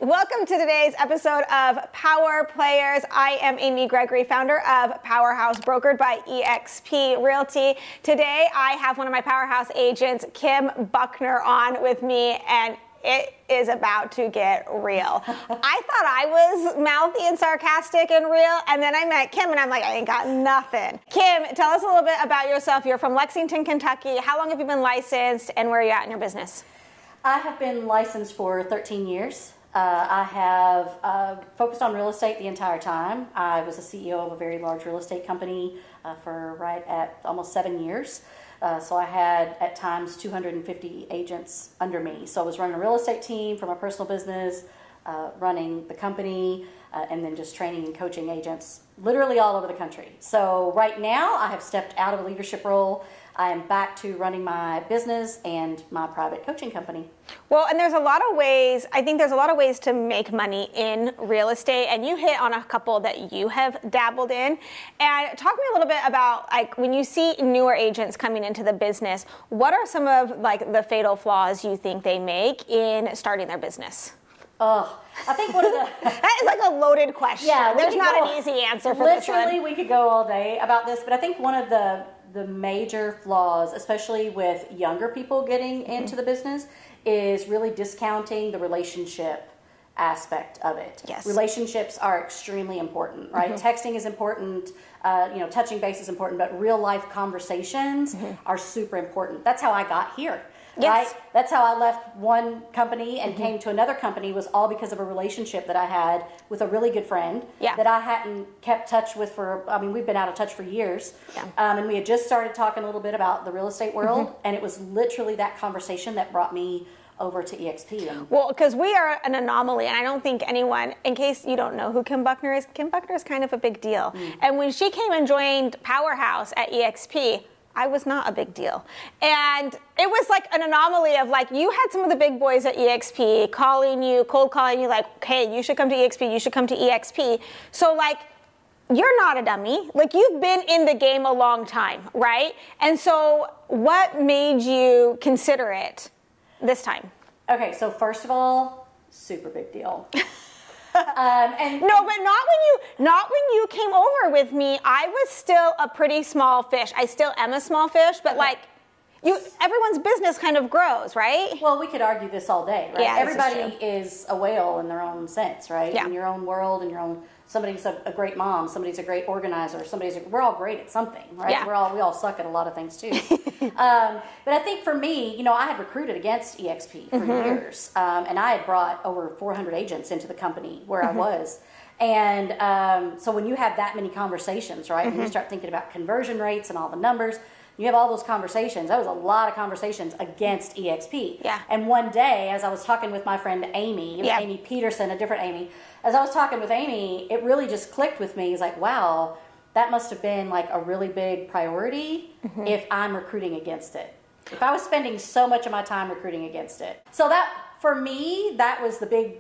Welcome to today's episode of Power Players. I am Amy Gregory, founder of Powerhouse, brokered by eXp Realty. Today, I have one of my Powerhouse agents, Kim Buckner, on with me, and it is about to get real. I thought I was mouthy and sarcastic and real, and then I met Kim, and I'm like, I ain't got nothing. Kim, tell us a little bit about yourself. You're from Lexington, Kentucky. How long have you been licensed, and where are you at in your business? I have been licensed for 13 years. I have focused on real estate the entire time. I was a CEO of a very large real estate company for right at almost 7 years. So I had at times 250 agents under me. So I was running a real estate team for my personal business, running the company, and then just training and coaching agents literally all over the country. So right now I have stepped out of a leadership role. I am back to running my business and my private coaching company. Well, and there's a lot of ways, I think there's a lot of ways to make money in real estate, and you hit on a couple that you have dabbled in. And talk to me a little bit about, like, when you see newer agents coming into the business, what are some of, like, the fatal flaws you think they make in starting their business? Oh, I think one of the... That is like a loaded question. Yeah, there's not an easy answer for this one. Literally, we could go all day about this, but I think one of the major flaws, especially with younger people getting into the business, is really discounting the relationship aspect of it. Yes. Relationships are extremely important, right? Texting is important, touching base is important, but real life conversations are super important. That's how I got here. Yes. Right? That's how I left one company and came to another company, was all because of a relationship that I had with a really good friend that I hadn't kept touch with we've been out of touch for years. Yeah. And we had just started talking a little bit about the real estate world, and it was literally that conversation that brought me over to eXp. Well, because we are an anomaly, and I don't think anyone, in case you don't know who Kim Buckner is kind of a big deal. And when she came and joined Powerhouse at eXp, I was not a big deal. And it was like an anomaly of, like, you had some of the big boys at eXp cold calling you like, hey, you should come to eXp, you should come to eXp. So, like, you're not a dummy. Like, you've been in the game a long time, right? And so what made you consider it this time? Okay, so first of all, super big deal. But not when you came over with me. I was still a pretty small fish. I still am a small fish, but everyone's business kind of grows, right? Well, we could argue this all day, right? Yeah, everybody is a whale in their own sense, right? Yeah. In your own world, in your own. Somebody's a great mom. Somebody's a great organizer. We're all great at something, right? Yeah. We all suck at a lot of things too. But I think for me, I had recruited against eXp for years, and I had brought over 400 agents into the company where I was. And so when you have that many conversations, right, and you start thinking about conversion rates and all the numbers, you have all those conversations. That was a lot of conversations against eXp. Yeah. And one day, as I was talking with my friend Amy, it was Amy Peterson, a different Amy. As I was talking with Amy, it really just clicked with me. It's like, wow, that must have been like a really big priority if I'm recruiting against it. If I was spending so much of my time recruiting against it. So that, for me, that was the big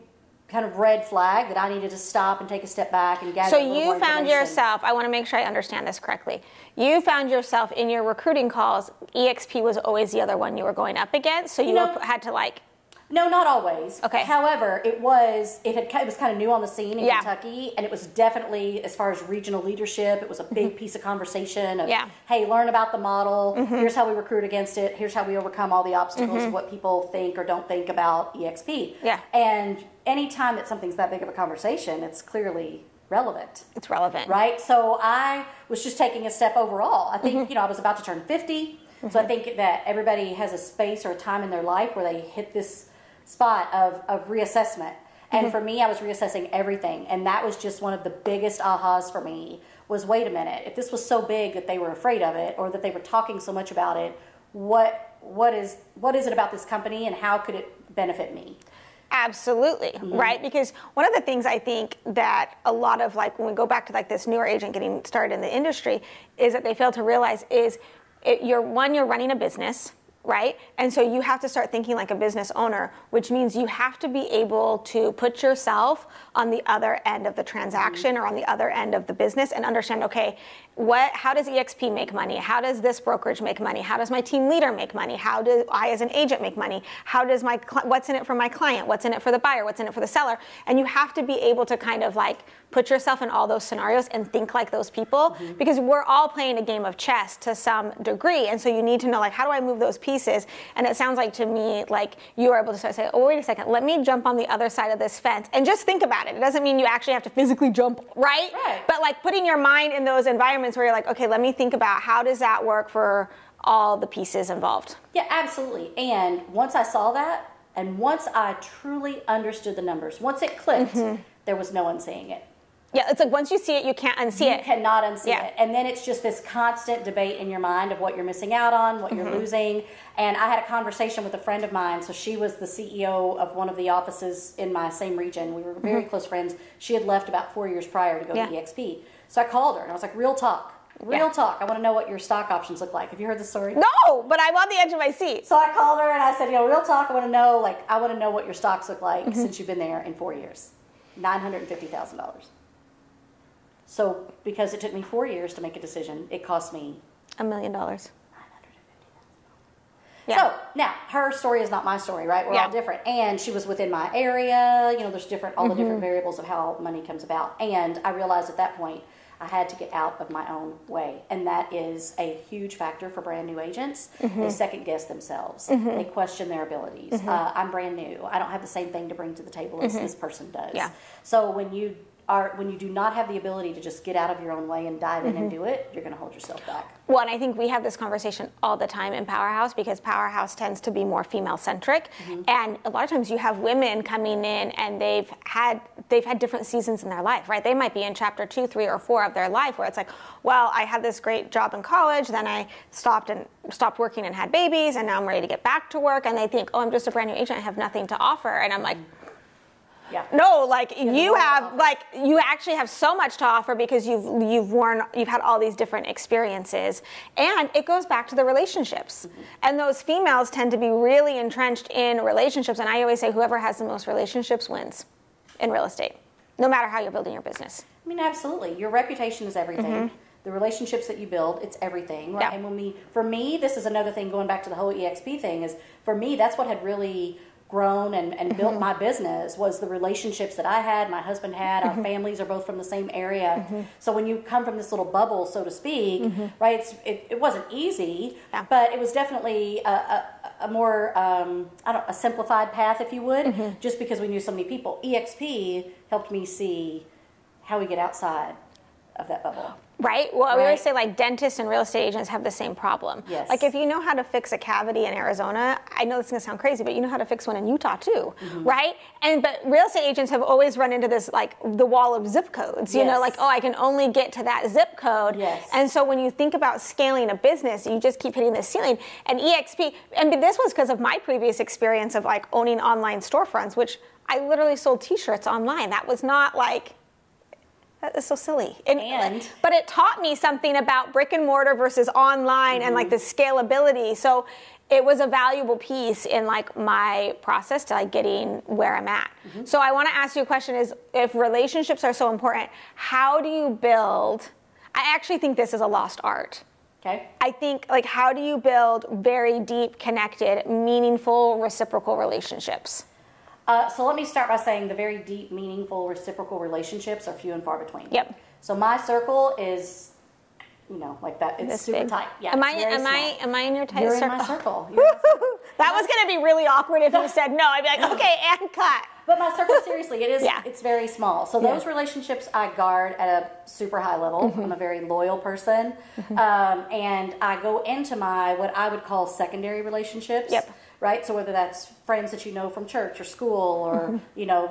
kind of red flag that I needed to stop and take a step back and gather. So you found yourself, I want to make sure I understand this correctly. You found yourself in your recruiting calls, eXp was always the other one you were going up against, so you had to like... No, not always. Okay. However, it was kind of new on the scene in Kentucky, and it was definitely, as far as regional leadership, it was a big piece of conversation of, hey, learn about the model, here's how we recruit against it, here's how we overcome all the obstacles of what people think or don't think about eXp. Yeah. And anytime that something's that big of a conversation, it's clearly relevant. It's relevant. Right? So I was just taking a step overall. I think, I was about to turn 50, so I think that everybody has a space or a time in their life where they hit this spot of reassessment. And for me, I was reassessing everything. And that was just one of the biggest ahas for me was, wait a minute, if this was so big that they were afraid of it or that they were talking so much about it, what is it about this company and how could it benefit me? Absolutely, right? Because one of the things I think that a lot of, like, when we go back to like this newer agent getting started in the industry, is that they fail to realize is you're running a business, right? And so you have to start thinking like a business owner, which means you have to be able to put yourself on the other end of the transaction or on the other end of the business and understand, okay, how does EXP make money? How does this brokerage make money? How does my team leader make money? How do I as an agent make money? How does what's in it for my client? What's in it for the buyer? What's in it for the seller? And you have to be able to kind of like put yourself in all those scenarios and think like those people, because we're all playing a game of chess to some degree. And so you need to know, like, how do I move those pieces? And it sounds like to me, like you are able to start saying, oh, wait a second, let me jump on the other side of this fence and just think about it. It doesn't mean you actually have to physically jump, right? But like putting your mind in those environments where you're like, okay, let me think about how does that work for all the pieces involved. Yeah, absolutely. And once I saw that, and once I truly understood the numbers, once it clicked, there was no unseeing it. Yeah, it's like once you see it, you can't unsee it. You cannot unsee it. And then it's just this constant debate in your mind of what you're missing out on, what you're losing. And I had a conversation with a friend of mine. So she was the CEO of one of the offices in my same region. We were very close friends. She had left about 4 years prior to go to EXP. So I called her and I was like, real talk. Real talk. I want to know what your stock options look like. Have you heard the story? No, but I'm on the edge of my seat. So I called her and I said, real talk. I want to know what your stocks look like since you've been there in 4 years. $950,000. So because it took me 4 years to make a decision, it cost me $1 million. $950,000. So now her story is not my story, right? We're all different. And she was within my area. There's all the different variables of how money comes about. And I realized at that point I had to get out of my own way. And that is a huge factor for brand new agents. They second guess themselves. They question their abilities. I'm brand new. I don't have the same thing to bring to the table as this person does. So when you do not have the ability to just get out of your own way and dive in and do it, you're going to hold yourself back. Well, and I think we have this conversation all the time in Powerhouse, because Powerhouse tends to be more female-centric. And a lot of times you have women coming in and they've had different seasons in their life, right? They might be in chapter 2, 3, or 4 of their life where it's like, well, I had this great job in college, then I stopped working and had babies, and now I'm ready to get back to work. And they think, oh, I'm just a brand new agent, I have nothing to offer. And I'm like, no, like you actually have so much to offer, because you've had all these different experiences. And it goes back to the relationships. And those females tend to be really entrenched in relationships. And I always say whoever has the most relationships wins in real estate, no matter how you're building your business. I mean, absolutely. Your reputation is everything. The relationships that you build, it's everything. Right? And for me, this is another thing, going back to the whole EXP thing, is for me, that's what had really grown and built my business, was the relationships that I had, my husband had, our families are both from the same area. So when you come from this little bubble, so to speak, right, it wasn't easy, but it was definitely a more, a simplified path, if you would, just because we knew so many people. EXP helped me see how we get outside of that bubble. Right? Well, we always say, like, dentists and real estate agents have the same problem. Yes. Like, if you know how to fix a cavity in Arizona, I know this is going to sound crazy, but you know how to fix one in Utah too, right? But real estate agents have always run into this, like, the wall of zip codes. You know, like, oh, I can only get to that zip code. And so when you think about scaling a business, you just keep hitting the ceiling. And EXP, and this was because of my previous experience of, like, owning online storefronts, which I literally sold T-shirts online. That was not, like... That is so silly. But it taught me something about brick and mortar versus online and like the scalability. So it was a valuable piece in like my process to like getting where I'm at. So I want to ask you a question: is if relationships are so important, how do you build? I actually think this is a lost art. Okay. I think, like, how do you build very deep, connected, meaningful, reciprocal relationships? So let me start by saying the very deep, meaningful, reciprocal relationships are few and far between. Yep. So my circle is, like that. It's super big. Tight. Yeah. Am I in your tight You're circle? In my circle. That was going to be really awkward if you said no. I'd be like, okay, and cut. But my circle, seriously, it is. It's very small. So those relationships I guard at a super high level. I'm a very loyal person, and I go into my what I would call secondary relationships. Right? So whether that's friends that you know from church or school or,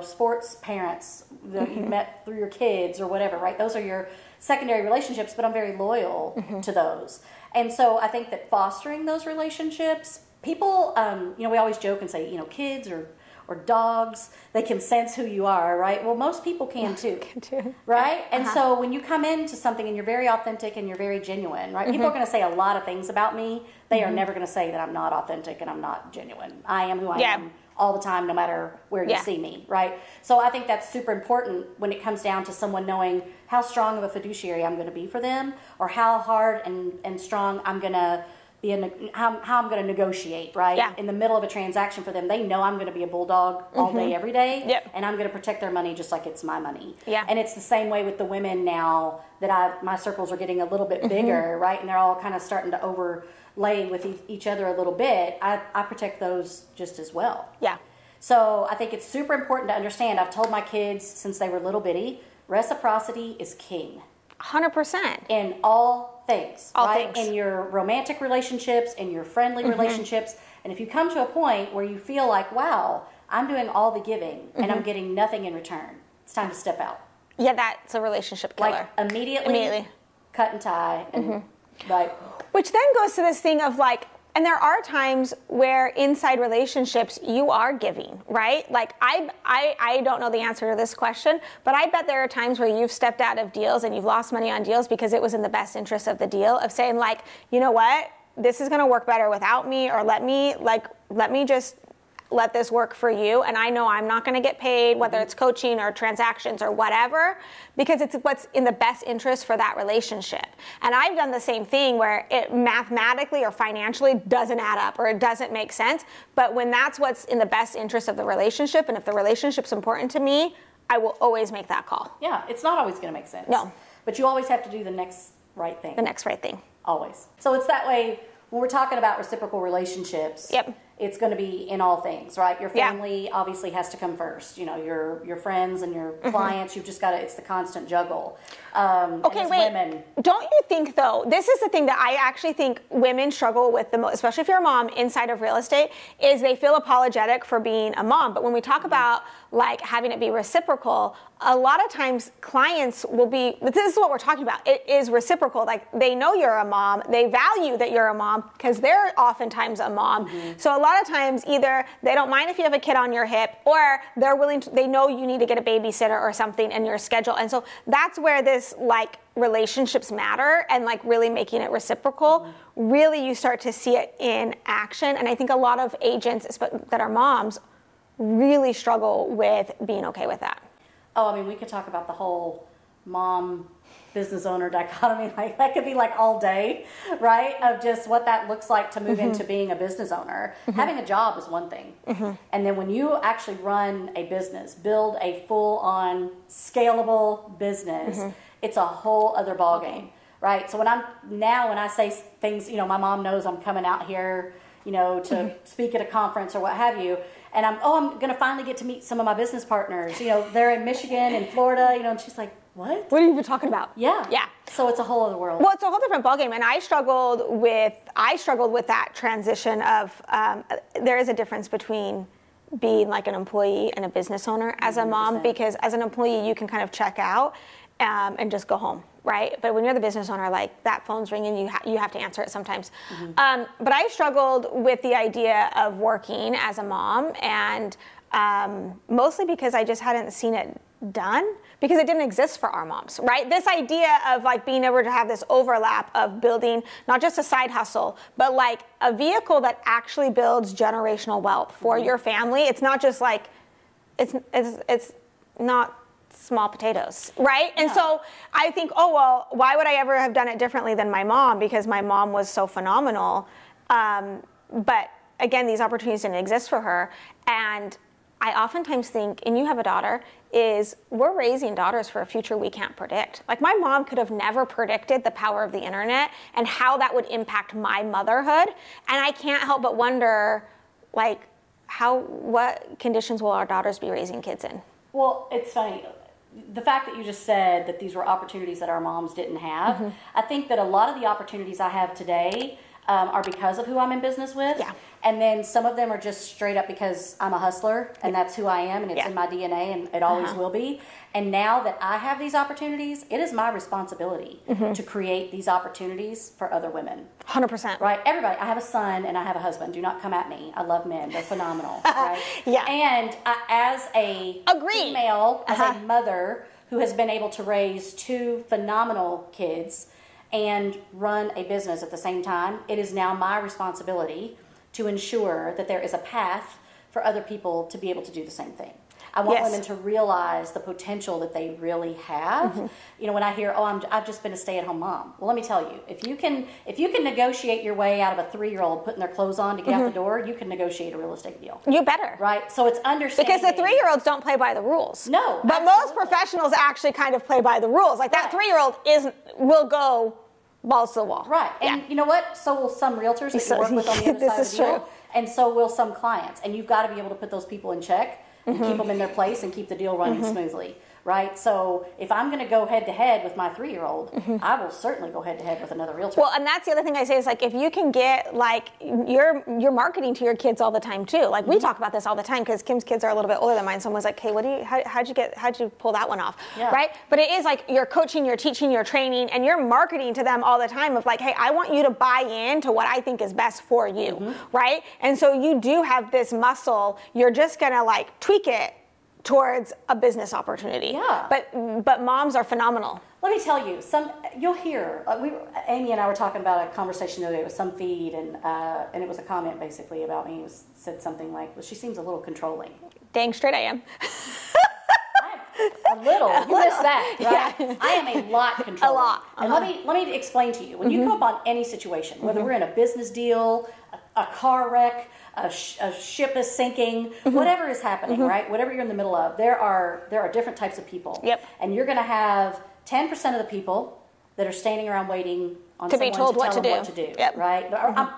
sports parents that you met through your kids or whatever, right? Those are your secondary relationships, but I'm very loyal to those. And so I think that fostering those relationships, people, we always joke and say, kids or dogs, they can sense who you are, right? Well, most people can too, right? And so when you come into something and you're very authentic and you're very genuine, right? People are going to say a lot of things about me. They are never going to say that I'm not authentic and I'm not genuine. I am who I am all the time, no matter where you see me, right? So I think that's super important when it comes down to someone knowing how strong of a fiduciary I'm going to be for them, or how hard and strong I'm going to be how I'm going to negotiate, right? Yeah. In the middle of a transaction for them, they know I'm going to be a bulldog all day, every day, and I'm going to protect their money just like it's my money. Yeah. And it's the same way with the women now that my circles are getting a little bit bigger, right? And they're all kind of starting to overlay with each other a little bit. I protect those just as well. Yeah. So I think it's super important to understand. I've told my kids since they were little bitty, reciprocity is king. 100%. In all things, all right? things. In your romantic relationships, in your friendly relationships. And if you come to a point where you feel like, wow, I'm doing all the giving and I'm getting nothing in return, it's time to step out. Yeah, that's a relationship killer. Like immediately. Cut and tie. And Which then goes to this thing of like, and there are times where inside relationships you are giving, right? Like I don't know the answer to this question, but I bet there are times where you've stepped out of deals and you've lost money on deals because it was in the best interest of the deal, of saying like, you know what, this is going to work better without me, or let me just let this work for you, and I know I'm not going to get paid, whether it's coaching or transactions or whatever, because it's what's in the best interest for that relationship. And I've done the same thing where it mathematically or financially doesn't add up or it doesn't make sense, but when that's what's in the best interest of the relationship, and if the relationship's important to me, I will always make that call. Yeah, it's not always going to make sense. No. But you always have to do the next right thing. The next right thing. Always. So it's that way when we're talking about reciprocal relationships. Yep. It's going to be in all things, right? Your family obviously has to come first. You know, your friends and your clients. You've just got to. It's the constant juggle. Okay, wait. Women. Don't you think though? This is the thing that I actually think women struggle with the most, especially if you're a mom inside of real estate, is they feel apologetic for being a mom. But when we talk about like having it be reciprocal, a lot of times clients will be. This is what we're talking about. It is reciprocal. Like they know you're a mom. They value that you're a mom because they're oftentimes a mom. So a lot of times either they don't mind if you have a kid on your hip, or they're willing to, they know you need to get a babysitter or something in your schedule. And so that's where this like relationships matter, and like really making it reciprocal, really you start to see it in action. And I think a lot of agents that are moms really struggle with being okay with that. Oh, I mean, we could talk about the whole mom business owner dichotomy. Like that could be like all day, right? Of just what that looks like to move into being a business owner. Having a job is one thing. And then when you actually run a business, build a full-on scalable business, it's a whole other ballgame, right? So when I say things, you know, my mom knows I'm coming out here, you know, to speak at a conference or what have you. And I'm going to finally get to meet some of my business partners. You know, they're in Michigan and Florida, you know, and she's like, what? What are you even talking about? Yeah. Yeah. So it's a whole other world. Well, it's a whole different ballgame, and I struggled with that transition of there is a difference between being like an employee and a business owner as a mom, because as an employee you can kind of check out and just go home, right? But when you're the business owner, like that phone's ringing, you have to answer it sometimes. But I struggled with the idea of working as a mom, and mostly because I just hadn't seen it done, because it didn't exist for our moms, right? This idea of like being able to have this overlap of building not just a side hustle, but like a vehicle that actually builds generational wealth for your family. It's not just like, it's not small potatoes, right? And so I think, oh, well, why would I ever have done it differently than my mom? Because my mom was so phenomenal. But again, these opportunities didn't exist for her. And I oftentimes think, and you have a daughter, is we're raising daughters for a future we can't predict. Like my mom could have never predicted the power of the internet and how that would impact my motherhood. And I can't help but wonder, like, what conditions will our daughters be raising kids in? Well, it's funny. The fact that you just said that these were opportunities that our moms didn't have, I think that a lot of the opportunities I have today are because of who I'm in business with. Yeah. And then some of them are just straight up because I'm a hustler and that's who I am and it's in my DNA and it always will be. And now that I have these opportunities, it is my responsibility to create these opportunities for other women. 100%. Right? Everybody. I have a son and I have a husband. Do not come at me. I love men. They're phenomenal. Right? Yeah. And as a female, as a mother who has been able to raise two phenomenal kids and run a business at the same time, it is now my responsibility to ensure that there is a path for other people to be able to do the same thing. I want Yes. women to realize the potential that they really have. You know, when I hear, "Oh, I've just been a stay-at-home mom." Well, let me tell you, if you can negotiate your way out of a 3-year-old putting their clothes on to get out the door, you can negotiate a real estate deal. You better. Right? So it's understanding. Because the 3-year-olds don't play by the rules. No, but absolutely. most professionals actually kind of play by the rules. Like that Right. 3-year-old will go balls to the wall. Right. And you know what? So will some realtors that you work with on the other This side of is the deal. true. And so will some clients. And you've got to be able to put those people in check and keep them in their place and keep the deal running smoothly. Right? So if I'm going to go head to head with my 3-year-old, I will certainly go head to head with another realtor. Well, and that's the other thing I say is like if you can get like you're marketing to your kids all the time too. Like we talk about this all the time because Kim's kids are a little bit older than mine. Someone's like, "Hey, how'd you pull that one off?" Yeah. Right? But it is like you're coaching, you're teaching, you're training, and you're marketing to them all the time of like, "Hey, I want you to buy into what I think is best for you." Right? And so you do have this muscle. You're just gonna like tweak it towards a business opportunity. Yeah. But moms are phenomenal. Let me tell you, you'll hear. Amy and I were talking about a conversation the other day with some feed, and it was a comment basically about me. It said something like, "Well, she seems a little controlling." Dang straight I am. A little. You missed that, right? Yeah. I am a lot controlling. A lot. And let me explain to you. When you come up on any situation, whether we're in a business deal, a car wreck, a ship is sinking, whatever is happening, right? Whatever you're in the middle of, there are different types of people. Yep. And you're going to have 10% of the people that are standing around waiting on To be someone told to what tell to them do. what to do, Yep. right?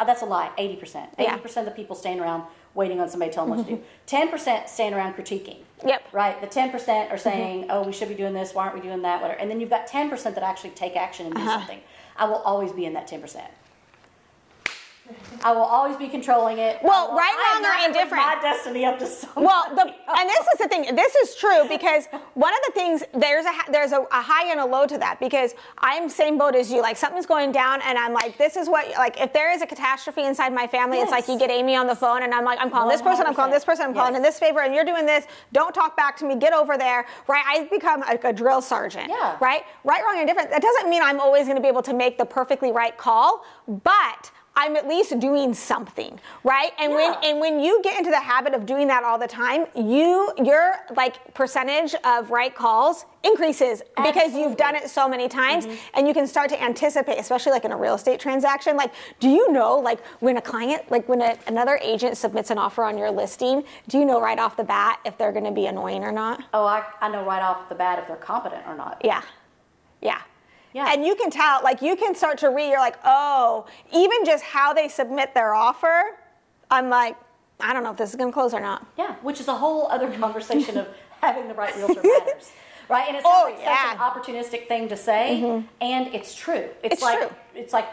That's a lie. 80%. 80% of the people standing around waiting on somebody to tell them what to do. 10% stand around critiquing. Yep. Right? The 10% are saying, "Oh, we should be doing this. Why aren't we doing that?" Whatever. And then you've got 10% that actually take action and do something. I will always be in that 10%. I will always be controlling it. Well, right, wrong, or indifferent. My destiny up to somebody. Well, and this is the thing. This is true because one of the things there's a high and a low to that because I'm same boat as you. Like something's going down, and I'm like, this is what like if there is a catastrophe inside my family, it's like you get Amy on the phone, and I'm like, I'm calling this person, I'm calling this person, I'm calling in this favor, and you're doing this. Don't talk back to me. Get over there. Right? I become like a drill sergeant. Yeah. Right, wrong, and indifferent. That doesn't mean I'm always going to be able to make the perfectly right call, but I'm at least doing something, right? And when you get into the habit of doing that all the time, your like percentage of right calls increases because you've done it so many times, and you can start to anticipate, especially like in a real estate transaction. Like, do you know, like when a client, like when another agent submits an offer on your listing, do you know right off the bat if they're going to be annoying or not? Oh, I know right off the bat if they're competent or not. Yeah. Yeah. Yeah. And you can tell, like you can start to read, you're like, oh, even just how they submit their offer, I'm like, I don't know if this is going to close or not. Yeah, which is a whole other conversation of having the right realtor matters. Right? And it's such an opportunistic thing to say, and it's true. It's like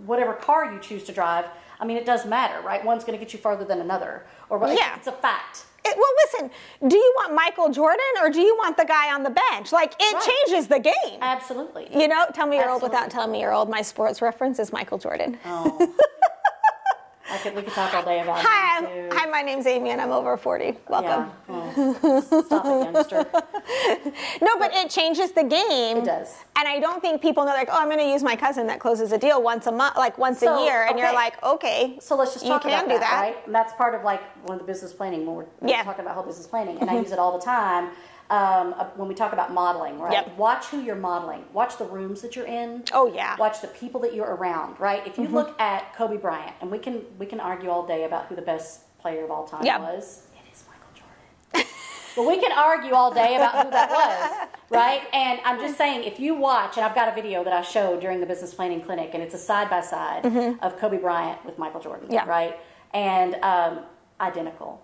whatever car you choose to drive, I mean, it does matter, right? One's going to get you farther than another. Or it's a fact. Well, listen, do you want Michael Jordan or do you want the guy on the bench? Like, it changes the game. Absolutely. You know, tell me you're old without telling me you're old. My sports reference is Michael Jordan. Oh. We could talk all day about it. Hi, my name's Amy and I'm over 40. Welcome. Yeah. Oh, stop it, youngster. No, but it changes the game. It does. And I don't think people know, like, oh, I'm going to use my cousin that closes a deal once a month, like once a year. And you're like, okay. So let's just talk about that, right? And that's part of like one of the business planning when we're talking about whole business planning. And I use it all the time. When we talk about modeling, right? Yep. Watch who you're modeling. Watch the rooms that you're in. Oh yeah. Watch the people that you're around, right? If you look at Kobe Bryant, and we can argue all day about who the best player of all time was. It is Michael Jordan. But we can argue all day about who that was, right? And I'm just saying, if you watch, and I've got a video that I showed during the business planning clinic, and it's a side by side of Kobe Bryant with Michael Jordan, right? And identical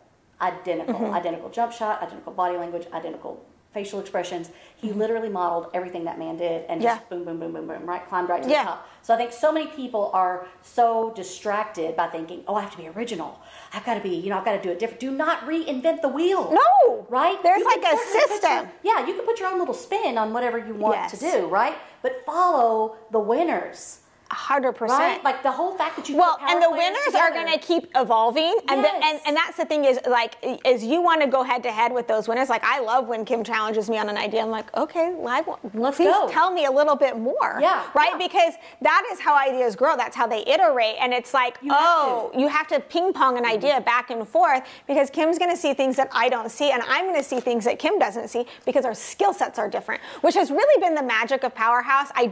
jump shot, identical body language, identical facial expressions. He literally modeled everything that man did and just boom, boom, boom, boom, boom, right? Climbed right to the top. So I think so many people are so distracted by thinking, oh, I have to be original. I've got to be, I've got to do it different. Do not reinvent the wheel. No. Right? There's like a system. You can put your own little spin on whatever you want to do, right? But follow the winners. 100%. Right? Like the whole fact that you well, put power and the players winners together. are going to keep evolving, and Yes. and that's the thing is you want to go head to head with those winners. Like I love when Kim challenges me on an idea. I'm like, okay, Let's please go. tell me a little bit more. Yeah, right? yeah. Because that is how ideas grow. That's how they iterate, and it's like, you have to ping pong an idea back and forth because Kim's going to see things that I don't see, and I'm going to see things that Kim doesn't see because our skill sets are different, which has really been the magic of Powerhouse. I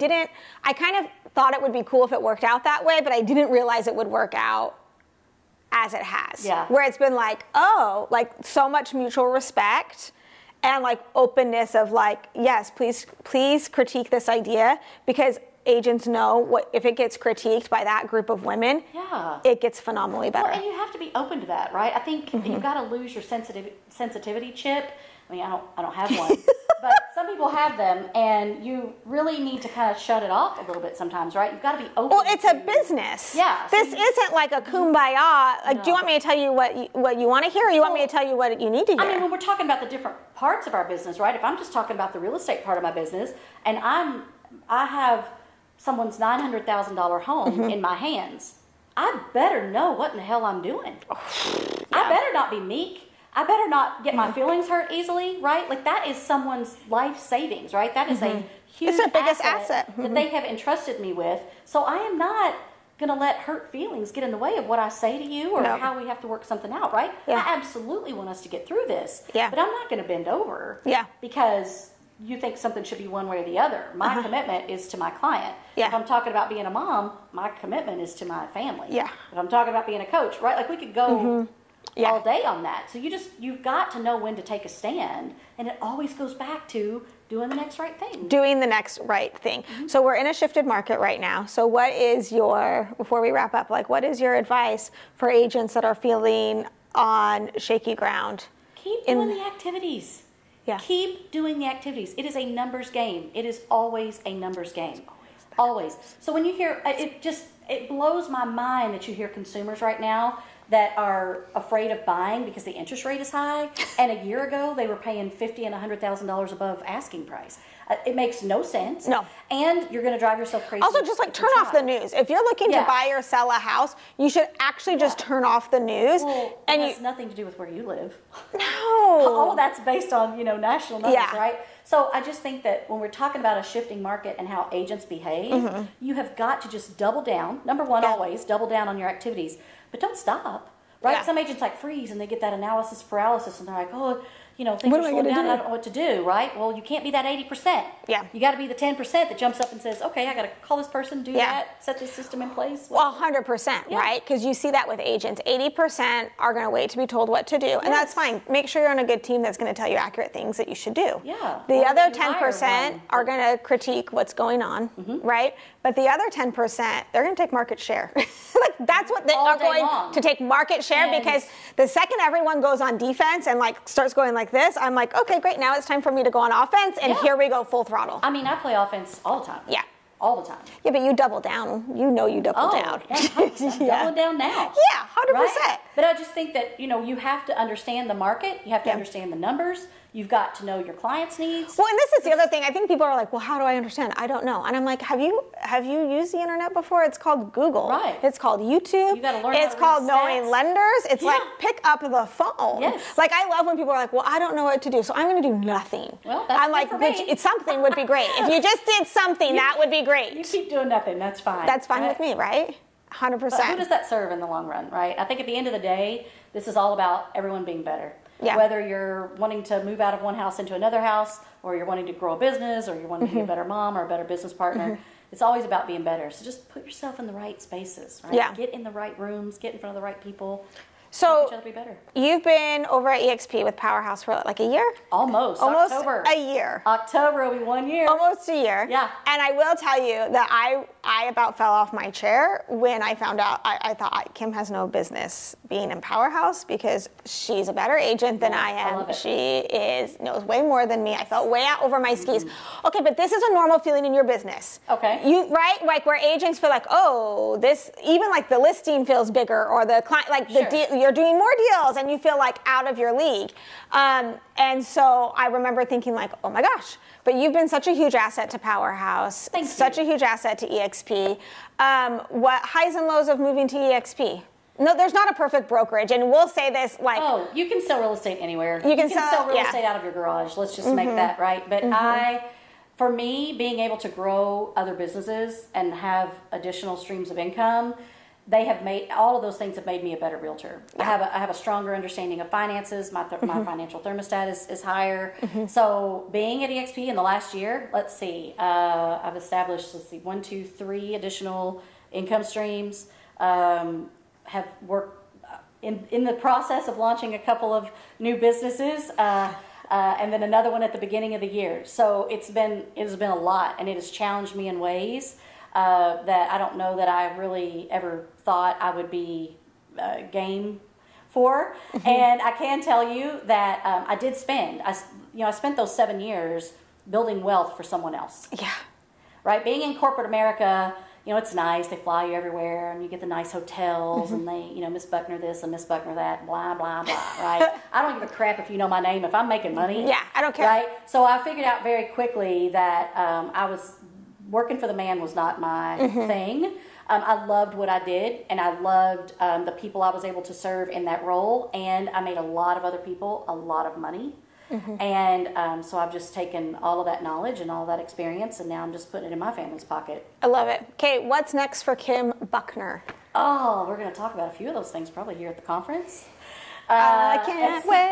kind of thought it would be cool if it worked out that way, but I didn't realize it would work out as it has. Yeah. Where it's been like, like so much mutual respect and like openness of like, yes, please critique this idea, because agents know what if it gets critiqued by that group of women, it gets phenomenally better. Well, and you have to be open to that, right? I think you've got to lose your sensitivity chip. I mean, I don't have one, but some people have them, and you really need to kind of shut it off a little bit sometimes, right? You've got to be open. Well, it's a business. Yeah. This isn't like a kumbaya. Like, No. do you want me to tell you what you want to hear, or you want me to tell you what you need to hear? I mean, when we're talking about the different parts of our business, right? If I'm just talking about the real estate part of my business, and I have someone's $900,000 home in my hands, I better know what in the hell I'm doing. I better not be meek. I better not get my feelings hurt easily, right? Like that is someone's life savings, right? That is a huge It's their biggest asset. that they have entrusted me with. So I am not going to let hurt feelings get in the way of what I say to you or how we have to work something out, right? Yeah. I absolutely want us to get through this. Yeah. But I'm not going to bend over Yeah. because you think something should be one way or the other. My commitment is to my client. Yeah. If I'm talking about being a mom, my commitment is to my family. Yeah. If I'm talking about being a coach, right? Like we could go Yeah. all day on that. So you've got to know when to take a stand, and it always goes back to doing the next right thing. Doing the next right thing. So we're in a shifted market right now. So what is before we wrap up, like what is your advice for agents that are feeling on shaky ground? Keep doing the activities. Yeah. Keep doing the activities. It is a numbers game. It is always a numbers game. Always. So when you hear, it blows my mind that you hear consumers right now that are afraid of buying because the interest rate is high. And a year ago, they were paying $50,000 and $100,000 above asking price. It makes no sense. No. And you're going to drive yourself crazy. Also, just like turn off the news. If you're looking to buy or sell a house, you should actually just turn off the news. Well, and it has nothing to do with where you live. No. All of that's based on, national numbers, Yeah. right? So I just think that when we're talking about a shifting market and how agents behave, you have got to just double down. Number one, always double down on your activities, but don't stop, right? Yeah. Some agents like freeze and they get that analysis paralysis and they're like, things What are am I slowing gonna down, do? I don't know what to do, right? Well, you can't be that 80%. Yeah. You got to be the 10% that jumps up and says, okay, I got to call this person, do that, set this system in place. Well, 100%, right? Because you see that with agents. 80% are going to wait to be told what to do. And that's fine. Make sure you're on a good team that's going to tell you accurate things that you should do. Yeah. The Or other you hire 10% one. are going to critique what's going on, right? But the other 10%, they're going to take market share. Like that's what they All are day going long. to take market share, And- because the second everyone goes on defense and like starts going like this, I'm like, okay, great. Now it's time for me to go on offense. And here we go, full throttle. I mean, I play offense all the time. Yeah. All the time. Yeah, but you double down. You double down. 100%. Yeah. Doubling down now. Yeah, 100%. Right? But I just think that, you have to understand the market. You have to understand the numbers. You've got to know your clients' needs. Well, and this is the other thing. I think people are like, well, how do I understand? I don't know. And I'm like, have you used the internet before? It's called Google. Right. It's called YouTube. You gotta learn It's how to called read knowing stats. lenders. It's Yeah. like, pick up the phone. Yes. Like, I love when people are like, well, I don't know what to do, so I'm going to do nothing. Well, that's I'm good like, for me. it's something would be great. If you just did something, that would be great. You keep doing nothing. That's fine. That's fine right? with me, right? 100%. But who does that serve in the long run, right? I think at the end of the day, this is all about everyone being better. Yeah. Whether you're wanting to move out of one house into another house, or you're wanting to grow a business, or you're wanting to be a better mom or a better business partner, it's always about being better. So just put yourself in the right spaces, right? Yeah. Get in the right rooms, get in front of the right people. So help each other be better. you've been over at EXP with Powerhouse for like a year? Almost October. A year. October will be 1 year. Almost a year. Yeah. And I will tell you that I about fell off my chair when I found out. I thought Kim has no business being in Powerhouse because she's a better agent than I am. love it. She knows way more than me. I felt way out over my skis. Okay, but this is a normal feeling in your business. Okay. Right? Like where agents feel like, oh, this, even like the listing feels bigger, or the client, like Sure. the deal, you're doing more deals and you feel like out of your league. And so I remember thinking like, oh my gosh, but you've been such a huge asset to Powerhouse, such a huge asset to EXP. What highs and lows of moving to EXP? No, there's not a perfect brokerage, and we'll say this like... Oh, you can sell real estate anywhere. You can sell real estate out of your garage. Let's just make that right. But for me, being able to grow other businesses and have additional streams of income, they have made, all of those things have made me a better realtor. Yeah. I have a stronger understanding of finances. My financial thermostat is higher. So being at EXP in the last year, let's see, I've established, 3 additional income streams. Have worked in the process of launching a couple of new businesses, and then another one at the beginning of the year. So it has been a lot, and it has challenged me in ways that I don't know that I really ever thought I would be game for. And I can tell you that I did spend. I spent those 7 years building wealth for someone else. Yeah. Right. Being in corporate America. It's nice. They fly you everywhere, and you get the nice hotels, and they, Miss Buckner this and Miss Buckner that, blah, blah, blah, right? I don't give a crap if you know my name. If I'm making money. Yeah, I don't care. Right? So I figured out very quickly that I was working for the man was not my thing. I loved what I did, and I loved the people I was able to serve in that role, and I made a lot of other people a lot of money. And so I've just taken all of that knowledge and all of that experience, and now I'm just putting it in my family's pocket. I love it. Okay, what's next for Kim Buckner? Oh, we're going to talk about a few of those things probably here at the conference. I can't wait.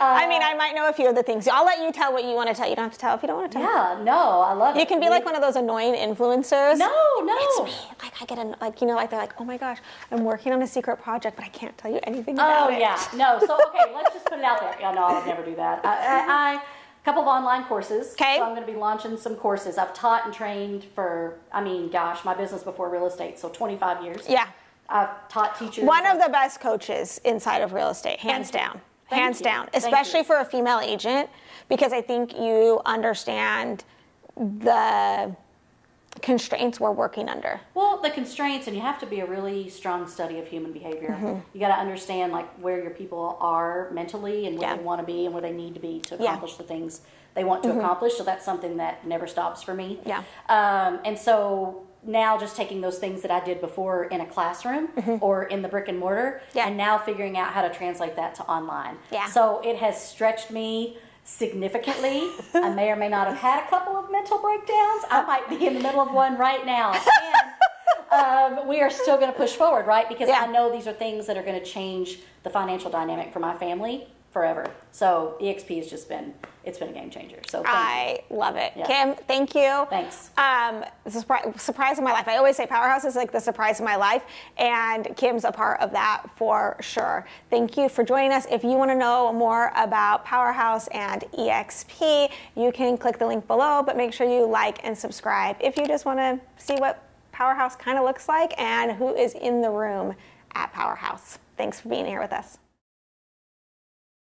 I mean, I might know a few of the things. I'll let you tell what you want to tell. You don't have to tell if you don't want to tell. Yeah, no, I love it. You can be like one of those annoying influencers. No. It's me. Like I get they're like, oh my gosh, I'm working on a secret project, but I can't tell you anything about it. Oh yeah, no. So okay, let's just put it out there. Yeah, no, I would never do that. I couple of online courses. Okay. So I'm going to be launching some courses. I've taught and trained for, my business before real estate, so 25 years. Yeah. I've taught teachers. One of the best coaches inside of real estate, hands down. Hands down, especially for a female agent, because I think you understand the constraints we're working under. Well, the constraints, and you have to be a really strong study of human behavior. You got to understand like where your people are mentally and where they want to be and where they need to be to accomplish the things they want to accomplish. So that's something that never stops for me. Yeah. And so now just taking those things that I did before in a classroom or in the brick and mortar and now figuring out how to translate that to online. Yeah. So it has stretched me significantly. I may or may not have had a couple of mental breakdowns. I might be in the middle of one right now. But we are still going to push forward, right? Because I know these are things that are going to change the financial dynamic for my family forever. So EXP has just been, it's been a game changer. So I love it. Yeah. Kim, thank you. Thanks. The surprise of my life. I always say Powerhouse is like the surprise of my life, and Kim's a part of that for sure. Thank you for joining us. If you want to know more about Powerhouse and EXP, you can click the link below, but make sure you like and subscribe if you just want to see what Powerhouse kind of looks like and who is in the room at Powerhouse. Thanks for being here with us.